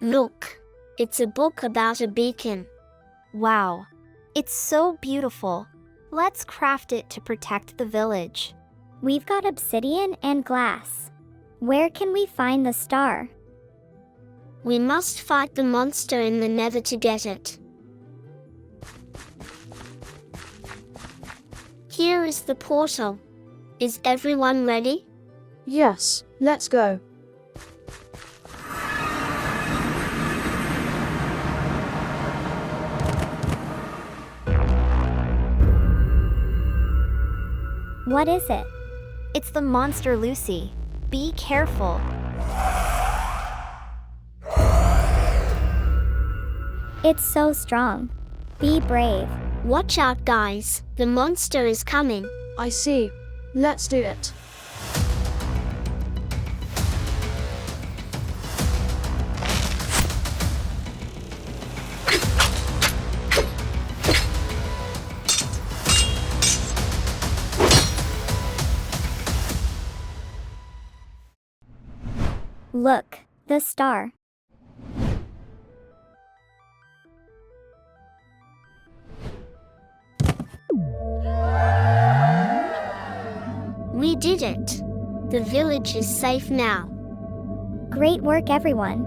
Look, it's a book about a beacon. Wow, it's so beautiful. Let's craft it to protect the village. We've got obsidian and glass. Where can we find the star? We must fight the monster in the Nether to get it. Here is the portal. Is everyone ready? Yes, let's go. What is it? It's the monster Lucy. Be careful. It's so strong. Be brave. Watch out, guys. The monster is coming. I see. Let's do it. Look, the star. We did it. The village is safe now. Great work, everyone.